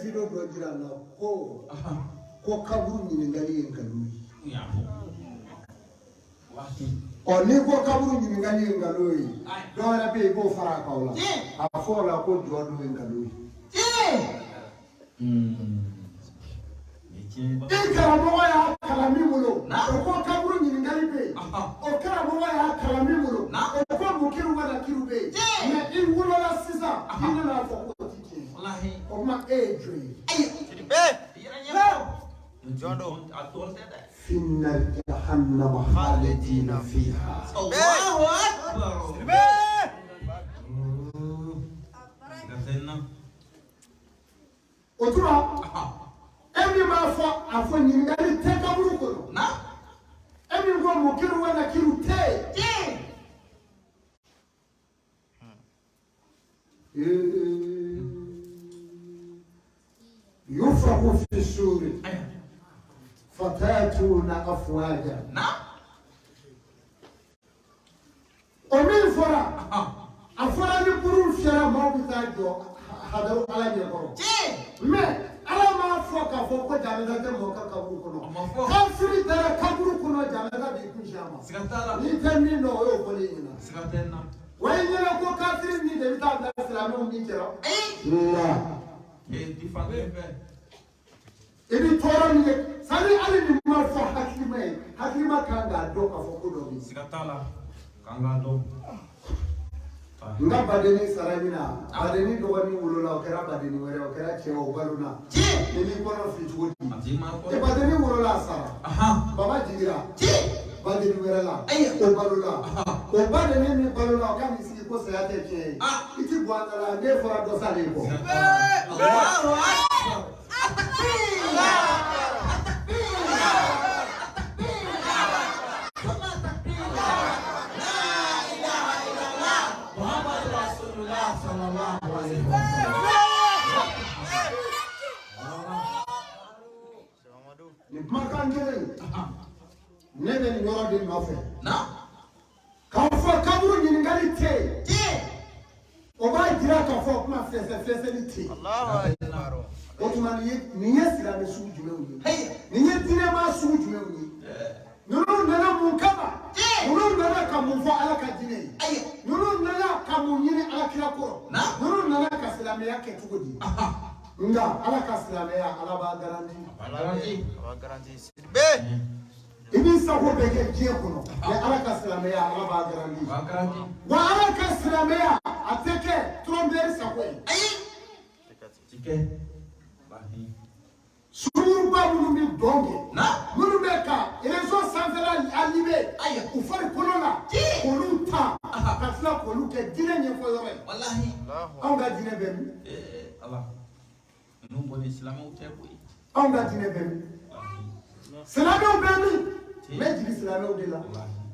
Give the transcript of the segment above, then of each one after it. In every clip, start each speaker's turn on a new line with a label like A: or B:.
A: video do jira na ko kaburu ni ngali ngalu o ni ko kaburu ni ngali ngalu do la be go fara kaula afola ko jodo ngalu ikara mo ya kalami mulo ko kaburu ni ngali be o kara mo ya kalami mulo o ko mukiru wala kirube na iwulo la sisa ina na fo wallahi o ma ejri
B: Jondo atol tete
A: finna jahannam khalidina fiha
B: Allahu akbar
A: otura emi ma fo afo nyingali te kaburu ko
B: na
A: emi go mukiru wala kiru te يفرق في السور فتاتون أفواجا
B: نعم
A: ومن فرع أفرع يقولون شرع ما بتاعه هذا على يقولون ما على ما فوق جامعة موكا كبرو كنا كافري ترى كبرو كنا جامعة بيكون شاما
B: سكتالا
A: نيتني نو يقولين
B: سكتنا
A: وين يلاقوا كافري نيجي بتاع الإسلام نيجي لا Ibi tora ni sari ali ni ma fo hakima kanga do ka fo ko do bi
B: sikatala kanga do
A: nga badeni saramina badeni do wani wulola o kera badeni were o kera che o baluna ni ko no fi jugodi e badeni wulola sara baba jigira badeni were la o balula o badeni ni balula o kan si ko se ate che iti bwandala ne fora do sale ko
B: Allahu akbar
A: Nebe ni yoro de nofe na ka fo kaburu ni ngali te o ba jira ka fo kuma fese ni te
B: Allahu akbar
A: o tuma ni yesira me su jume uni ni yetire ma su jume uni nunu nana mun kaba nunu nana ka mun fo ala ka dine nunu nana ka mun yini ala kira ko nunu nana ka silame ya ke tugodi nga ala ka silame ya ala ba garanti
B: be
A: Ibi sako bege je kuno ya ala ka silameya ala ba garanti wa ala ka silameya ateke tromberi sako
B: tike bahi
A: suru ba munu mi donge na munu beka rezo sanfera alibe ufari kolona koluta kasla koluke dine nye fo yore
B: wallahi
A: anga dine bemi
B: Allah nu boni islamu tebu
A: anga dine bemi silameya bemi Mejili silame odela.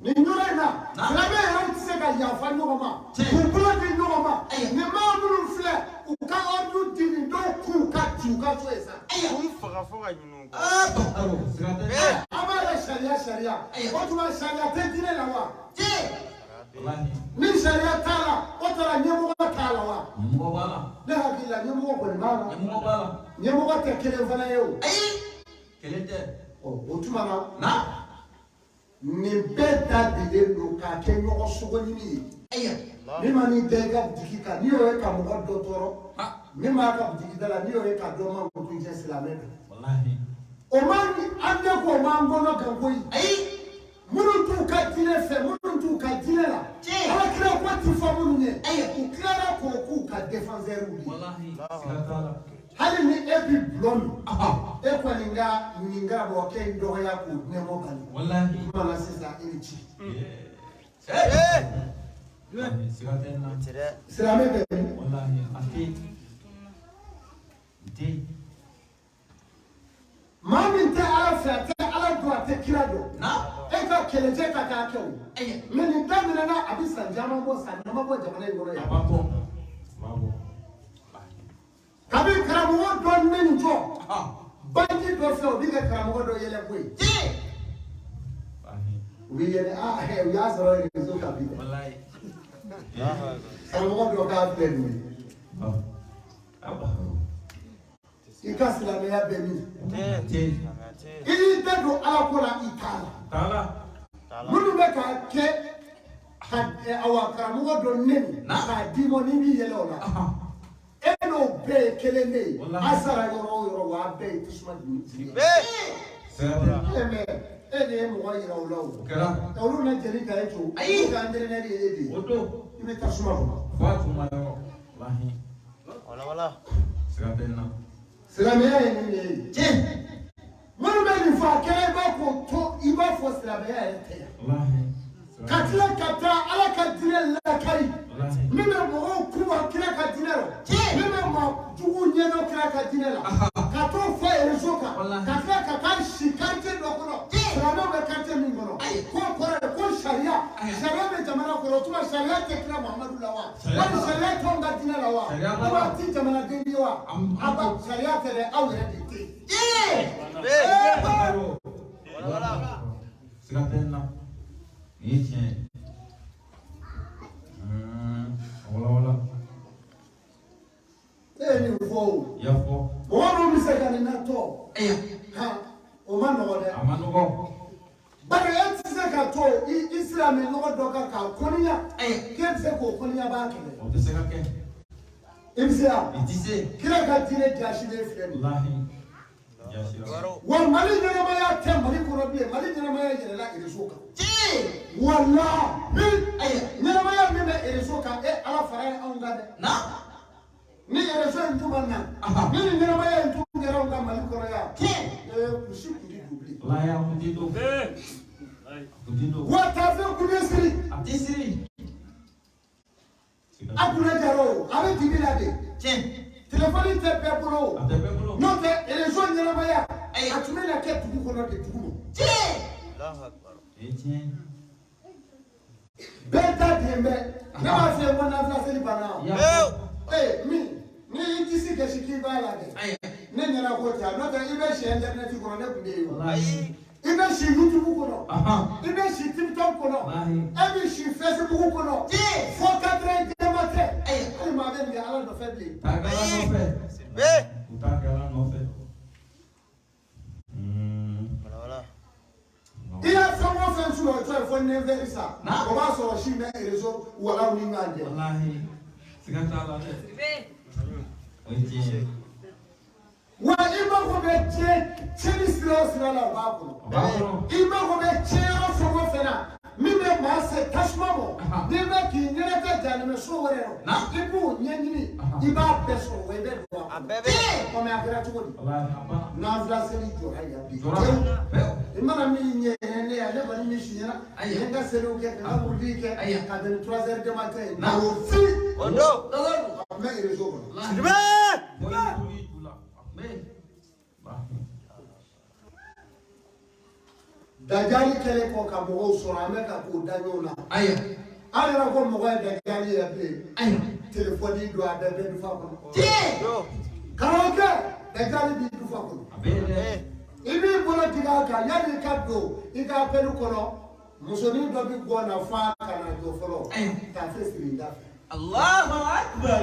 A: Ni nyora na. Silame ya tse ka ya fa nyoma. Kupula di nyoma. Ni ma mulu fle. Uka odu dini do ku ka ti uka so esa.
B: Ku fara nyunu ko.
A: Amara sharia. Otuma sharia te dine la wa. Ni sharia tala. Otara nyemo ka tala wa.
B: Nyemo bala.
A: Ne hakila nyemo ko ni bala.
B: Nyemo bala.
A: Nyemo ka te kele mfana yeo.
B: Kelete.
A: Otuma na. Ni beta de no ka ke no sogo ni ni mani de ga dikika ni o ka mo do toro ni ma ka dikida la ni o ka do ma ko tun je islamé
B: wallahi
A: o man ande ko ma ngono kan koyi munu tu ka dine fe munu tu ka dine la ala kila ko ti fa munu ne ku kila ko ku ka défenseur wi
B: wallahi sikatala
A: hali ni ebi blom ko ninga bo ke ndo ya ku ne mo kan
B: wallahi
A: mana sisa irichi
B: sikatena
A: silame be
B: wallahi ati
A: mami te ala fa te ala do te kirado
B: na
A: e ka keleje ka ka ke o meni damina na abisa jama bo sa na bo jamana ngoro ya
B: babo
A: kabi karamu do men jo banji do so bi ka karamu do yele boy we yele he we asoro ni so ka bi
B: wallahi
A: karamu do ka plan ni ka silamɛya bɛ min i y'i da don ala ko la i t'a la minnu bɛ k'a kɛ awa karamɔgɔ dɔ nɛni k'a d'i ma n'i b'i yɛlɛ o la e n'o bɛɛ ye kelen de ye a sara yɔrɔ o yɔrɔ wa a bɛɛ ye tasuma jumɛn e de ye mɔgɔ yira o la o olu na jeli ka e to ayi ka entraîneur ye e de ye i bɛ tasuma kɔnɔ
B: wala
A: silamɛya ye nin de ye tiɲɛ minnu bɛ nin fɔ a kɛra i b'a fɔ to i b'a fɔ silamɛya yɛrɛ tɛ yan ka tila ka taa ala ka diinɛ lakari min bɛ mɔgɔw kuba kira ka diinɛ la min bɛ maa jugu ɲɛdɔn kira ka diinɛ la ka t'o fɔ réseau kan ka tila ka taa si quartier dɔ kɔnɔ silamɛw bɛ quartier min kɔnɔ k'o kɔrɔ ye ko sariya bɛ jamana kɔnɔ o tuma sariya tɛ kira Muhamadu la wa wali sariya t'anw ka diinɛ la wa o b'a ti jamanaden ye wa a ba sariya tɛ dɛ aw yɛrɛ de tɛ
B: yen. Niçin? Wala.
A: Ni fo.
B: Ya fo.
A: Mɔgɔ min bɛ se ka nin na tɔ. O ma nɔgɔ dɛ.
B: A ma nɔgɔ.
A: Bari e tɛ se ka to i silamɛ nɔgɔ dɔ kan k'a kɔniya. K'e bɛ se k'o kɔniya b'a kɛlɛ.
B: O tɛ se ka kɛ.
A: I bɛ se wa?
B: I tɛ se.
A: Kira ka diinɛ jaasilen filɛ nin.
B: Walahi.
A: Wa Mali ɲɛnamaya tɛ Mali kɔnɔ bilen Mali ɲɛnamaya yɛlɛla réseau kan. Wala ɲɛnamaya min bɛ réseau kan ala fara ye anw kan dɛ. Ni réseau in tun ma na ni nin ɲɛnamaya in tun kɛra anw ka Mali kɔnɔ yan kusi tun tɛ don bilen.
B: Walahi a kun tɛ don.
A: Wa taafɛn kun bɛ siri.
B: A tɛ siri.
A: A kun bɛ jara o a bɛ dibi la de. Téléphone tɛ bɛɛ bolo.
B: A tɛ bɛɛ bolo.
A: N'o tɛ réseau ɲɛnamaya a tun bɛ na kɛ dugu kɔnɔ de dugu ma. Bɛɛ ta den bɛ ne b'a f'i ye ko nafila seli banna min ni i tɛ se gasi k'i b'a la dɛ ne ɲɛna ko ten n'o tɛ i bɛ si internet kɔnɔ ne tun bɛ yen i bɛ si YouTube kɔnɔ i bɛ si TikTok kɔnɔ e bɛ si Facebook kɔnɔ fo 4 heures du matin hali maa bɛ nin ala nɔfɛ bilen.
B: Taa kɛla nɔfɛ.
A: I y'a fɛn o fɛn sɔrɔ o fɔ nɛfɛri sa o b'a sɔrɔ si bɛ réseau walaw ni ɲɔgɔn cɛ.
B: Walahi siga t'a la dɛ. O ye tiɲɛ ye.
A: Wa i mago bɛ tiɲɛni sira o sira la o b'a kɔnɔ. I mago bɛ tiɲɛyɔrɔ fɛn o fɛn na min bɛ maa se tasuma mɔ n'i bɛ k'i ɲɛnajɛ janɛmɛso wɛrɛ la i b'o ɲɛɲini i b'a bɛɛ sɔrɔ wa i bɛ don a kɔnɔ. Kɔmi a kɛra cogo di. Nafila seli jɔra yan bi. I mana min ɲɛ ne yan ne kɔni min si ɲɛna n ka seliw kɛ ka n ka wulili kɛ ka bɛn ni 3 heures du matin ye. O fi o don a tun bɛ réseau kɔnɔ. Dajali kɛlen kɔ ka mɔgɔw sɔrɔ an bɛ ka k'o da ɲɔgɔn na. An yɛrɛ ko mɔgɔ ye dajali ye bilen. Téléphone don a bɛɛ bɛ dufa kɔnɔ. Karamɔgɔkɛ dajali b'i dufa kɔnɔ. I b'i bolo tigɛ a kan yanni i ka don i ka appel kɔnɔ musonin dɔ bɛ bɔ na fa ka na jɔ fɔlɔ k'a fɛ siri da fɛ.
B: Allahu Akbar.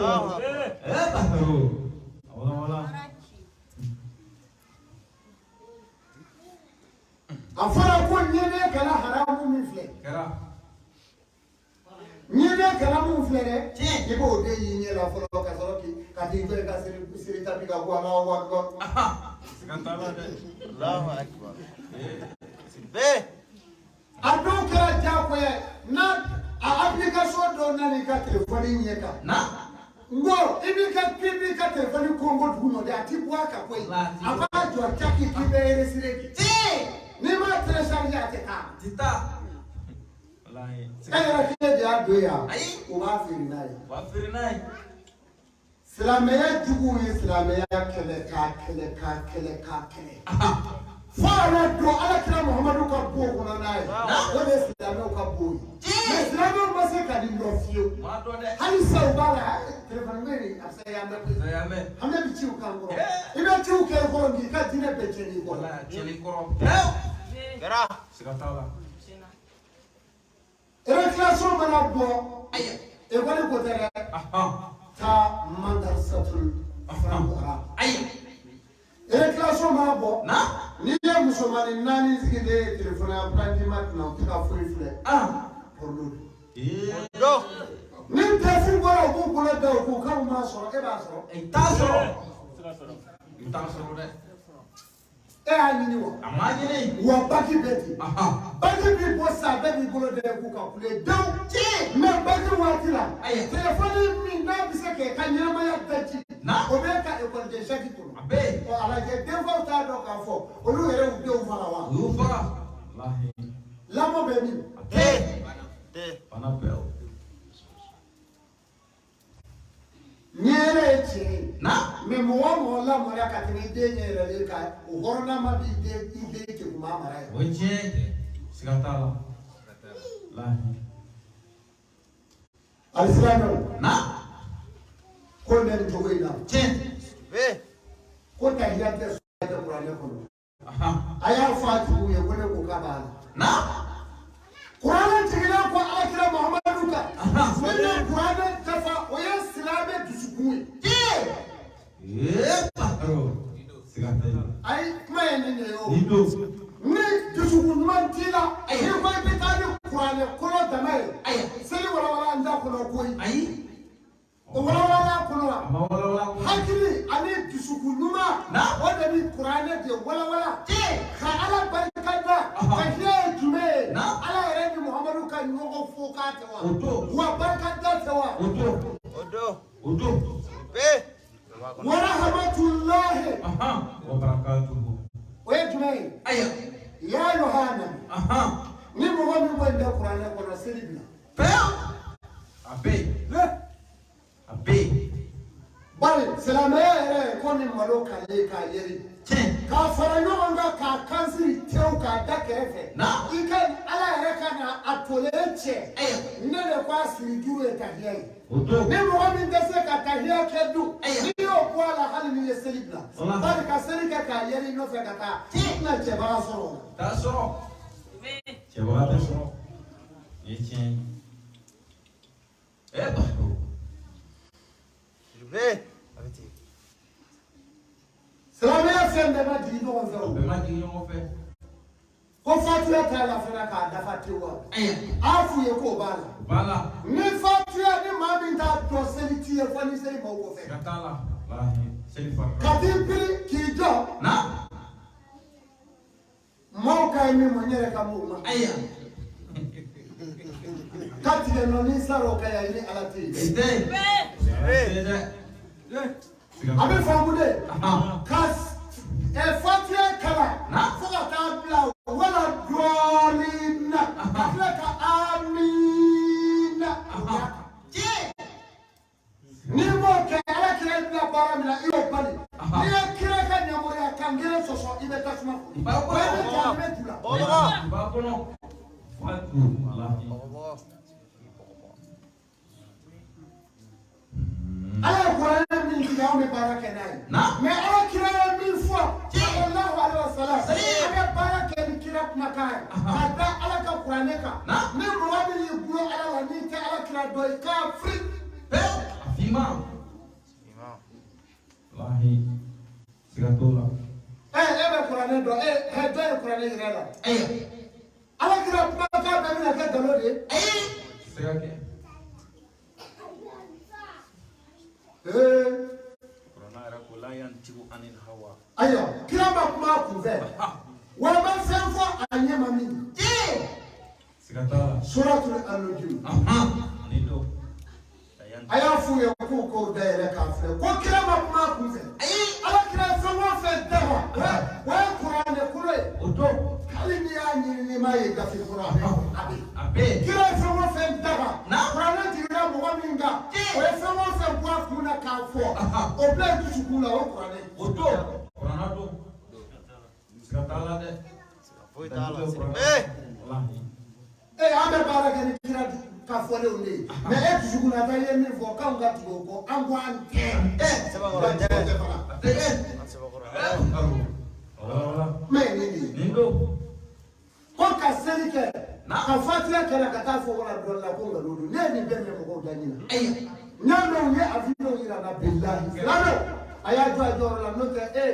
A: A fɔra ko ɲɛnɛ kana haramu min filɛ. Ɲɛnɛ kana mun filɛ dɛ i b'o de y'i ɲɛ la fɔlɔ ka sɔrɔ ka t'i jɔ i ka siri tapi ka bɔ Alahu Akbar.
B: Siga t'a la dɛ.
C: Allahu Akbar.
A: A dɔw kɛra diyagoya ye n'a application dɔw nana i ka téléphone ɲɛ kan. N ko i b'i ka téléphone kɔngɔ dugu nɔ dɛ a ti bɔ a kan koyi a b'a jɔ caki k'i bɛ enregistré kɛ. N'i m'a télécharger a tɛ taa.
B: Ti taa.
A: E yɛrɛ k'e de y'a don yan o b'a feere n'a ye.
B: O b'a feere n'a ye.
A: Silamɛya juguw ye silamɛya kɛlɛ k'a kɛlɛ. Fo a yɛrɛ don Alakira Muhamadu ka bon kɔnɔ n'a ye o de ye silamɛw ka bon ye. Mais silamɛw ma se ka nin dɔn fiyewu. Hali sisan u b'a la téléphone bɛ a bɛ se yan bɛ an bɛ bi ciw k'an kɔrɔ i bɛ ciw kɛ i kɔrɔ nk'i ka diinɛ bɛɛ tiɲɛ n'i kɔrɔ.
B: Tiɲɛli kɔrɔ.
C: Kɛra.
B: Siga t'a la.
A: Récréation mana bɔ école ko tɛ dɛ taa madrasatul Faranbara ko ni ye musomani nani sigide telefone ya prandi matna utika fure porno ni tefu bora ko ko da ko ka ma so e ba so
B: Taso de
A: ani wo
B: amagine
A: wo baki beti baki bi bossa beti bolo de ku ka kule daw me baki watira telefone mi na bisa ke kanyama ya beti o be ka e ko de shaki to
B: abe
A: o ala je defo ta do ka fo olu yere u de u fara wa
B: lu fara wallahi
A: la mo be mi
B: panapel
A: nyere che me mo la mo ya ka tini de nyere le ka o horna ma bi de ide ke kuma mara ya
B: oje sigatala lahi
A: alislam ko ne to we na ko ta hiya te so ta qur'an ko aya fatu ye ko ne ko ka ba qur'an tigila ko akira muhammadu ka wannan qur'an ta fa o ya islame dusukun
B: paro sigatala
A: ai kuma ne yo
B: nido
A: ni dusukun man tila ni ko be ta ni qur'an ko da mai sai wala anda ko ko
B: ai
A: wala ko
B: wala
A: hakili ani dusukun numa wanda ni qur'an de wala ka ala barkada ka je jume ala yare ni muhammadu kan no fo ka ta wa barkada ta wa
B: odo
A: wa rahmatullahi
B: wa barakatuhu
A: wa jume
B: aya
A: ya yohana ni muhammadu ko da qur'an ko na siribna
B: abe
A: bari silamɛ ko ni malo ka ye k'a yeri k'a fara ɲɔgɔn kan k'a kansiri tew k'a da kɛrɛfɛ i ka ala yɛrɛ ka na a tolen cɛ ne de ko a siri juru ye tahiya ye ni mɔgɔ min tɛ se ka tahiya kɛ dun n'i y'o bɔ a la hali n'i ye seli bila bari ka seli kɛ k'a yeri nɔfɛ ka taa i tɛna cɛbaga sɔrɔ o la.
B: t'a sɔrɔ cɛbaga tɛ sɔrɔ ye tiɲɛ
A: silamɛya fɛn bɛɛ ma jigin ɲɔgɔn fɛ o.
B: bɛɛ ma jigin ɲɔgɔn fɛ.
A: ko fatuya t'a la fana k'a dafa tewu wa. a f'u ye k'o b'a la.
B: b'a la.
A: ni fatuya ni maa min t'a dɔn seli t'i ye fo ni seli maaw k'o fɛ.
B: ka t'a la seli fara.
A: ka t'i biri k'i jɔ. maaw ka ye min mɔ n yɛrɛ ka m'o ma. ka tigɛ nɔ ni sara o ka ya ni ala tɛ yen. a bɛ faamu de. ka fatuya kalan fo ka taa bila wala dɔɔnin na ka tila ka amina. n'i m'o kɛ ala kira bila baara min na i y'o bali. n'i ye kira ka ɲamɔgɔya kan kelen sɔsɔ i bɛ tasuma fɔ. o ye ne jaa bɛ ju la. ala ye kuranɛ min tigɛ anw bɛ baara kɛ n'a ye. mais ala kira ye min fɔ. sallallahu alaihi wa sallam. an bɛ baara kɛ ni kira kumakan ye. ka da ala ka kuranɛ kan. ni mɔgɔ min y'i gulo ala la n'i tɛ ala kira dɔn i k'a firi.
B: Fima. Lahi. Siga t'o la.
A: e bɛ kuranɛ dɔn dɔ ye kuranɛ yɛrɛ la. ala kira kumakan bɛɛ bɛna kɛ nkalon de ye.
B: Siga kɛ.
A: ayiwa kira ma kuma a kunfɛ wa n bɛ fɛn fɔ a ɲɛ ma min.
B: Siga t'a la.
A: suratul an-nujum. a y'a f'u ye k'u k'o dayɛlɛ k'a filɛ ko kira ma kuma a kunfɛ. ala kira fɛn o fɛn dafa o ye kuranɛ kolo ye.
B: o don.
A: hali n'i y'a ɲini n'i m'a ye gafe kɔrɔ a bɛ.
B: a
A: kira ye fɛn o fɛn dafa. kuranɛ jiginna mɔgɔ min kan o ye fɛn o fɛn bɔ a kun na k'a fɔ o bɛɛ ye dusukun la o ye kuranɛ ye.
B: o don. kuranɛ don. siga t'a la dɛ.
C: foyi t'a la.
A: an bɛ baara kɛ ni kira ka fɔlenw de ye mais e dusukun na ta ye min fɔ k'anw ka tugu o kɔ an ko an tɛ. mɛ nin de ye. ko ka seli kɛ ka fatiya kɛra ka taa fɔ wala dɔ la ko nkalon don ne ye nin bɛɛ mɛn mɔgɔw da ɲina. n y'a mɛn u ye avion yira n na bilahi. aya jɔ a jɔyɔrɔ la n'o tɛ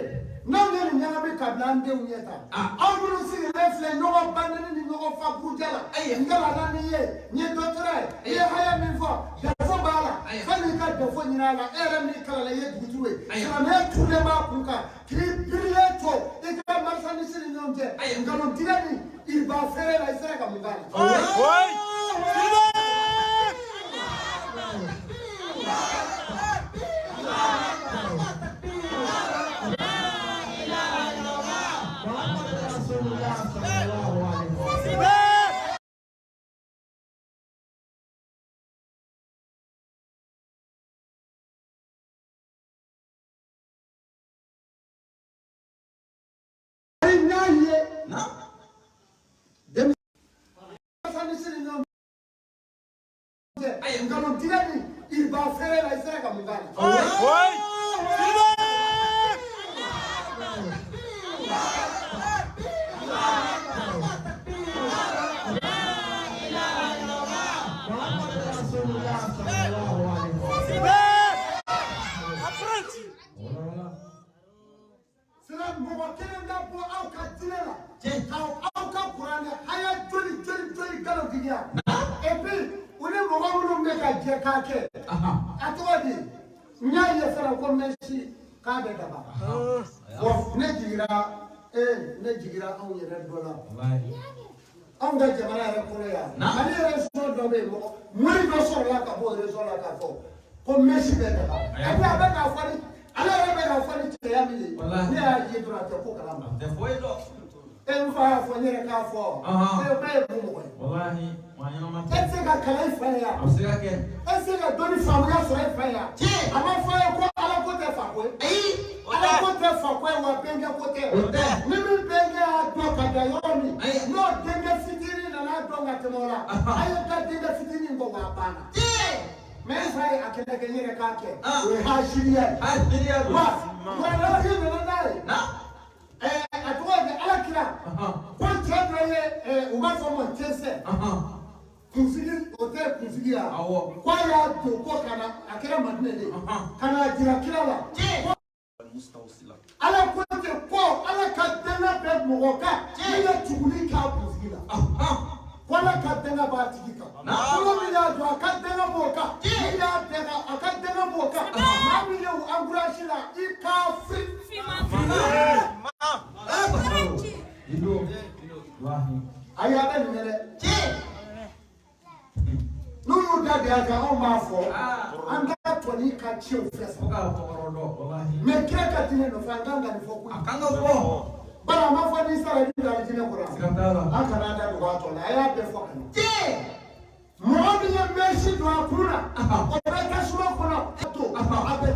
A: n'aw ye nin ɲagami kabila an denw ɲɛ tan aw minnu sigilen filɛ ɲɔgɔn bandeni ni ɲɔgɔn fa buruja la n kalanna n'i ye n ye doctorat ye i ye haya min fɔ defo b'a la fɛn ka defo ɲini a la e yɛrɛ min kalanna i ye dugutigi ye silamɛya turulen b'a kun kan k'i birilen to i ka marchandise ni ɲɔgɔn cɛ nkalontigɛ ni iriba feere la i sera ka mun k'a la. Ne jigira anw yɛrɛ dɔ la anw ka jamana yɛrɛ kɔnɔ yan Mali région dɔ bɛ yen mori dɔ sɔrɔla ka bɔ région la k'a fɔ ko Messi bɛ daga et puis a bɛ k'a fɔ ni ale yɛrɛ bɛ k'a fɔ ni cɛya min ye ne y'a ye dɔrɔn a tɛ ko kalama n fa y'a fɔ n yɛrɛ k'a fɔ bɛɛ ye mun mɔgɔ ye e tɛ se ka kalan i fa ye yan e tɛ se ka dɔnni faamuya sɔrɔ i fa ye yan a ma fɔ ye ko Ala ko tɛ fa ko ye Ala ko tɛ fa ko ye wa bɛnkɛ ko tɛ ni min bɛnkɛ y'a dɔn ka da yɔrɔ min n'o denkɛ fitinin nana dɔn ka tɛmɛ o la a ye ka denkɛ fitinin bɔ wa a banna mais n fa ye a kɛlɛ kɛ n yɛrɛ k'a kɛ o ye haziriya ye wa walahi nana n'a ye a tɔgɔ ye Ala kira ko cɛ dɔ ye u b'a fɔ o ma cɛsɛ kunsigi o tɛ kunsigi ya ko a y'a don ko ka na a kɛra Madinɛ de ka na jira kira la Ala ko ten ko Ala ka danga bɛ mɔgɔ kan min ye tuguli k'a kunsigi la ko Ala ka danga b'a tigi kan kolo min y'a don a ka danga b'o kan min y'a danga a ka danga b'o kan maa min ye o encouragé la i k'a firi ayi a bɛ nin kɛ dɛ n'u y'u da de a kan anw b'a fɔ an ka tɔni ka ciw fɛ sa mais kira ka diinɛ nɔfɛ an kan ka nin fɔ koyi bari a ma fɔ n'i sara i bɛ taa diinɛ kɔrɔ an kana da dugu a tɔ la a y'a bɛɛ fɔ ka ɲɛ mɔgɔ min ye Messi don a kuru la o bɛ tasuma kɔnɔ a to a bɛ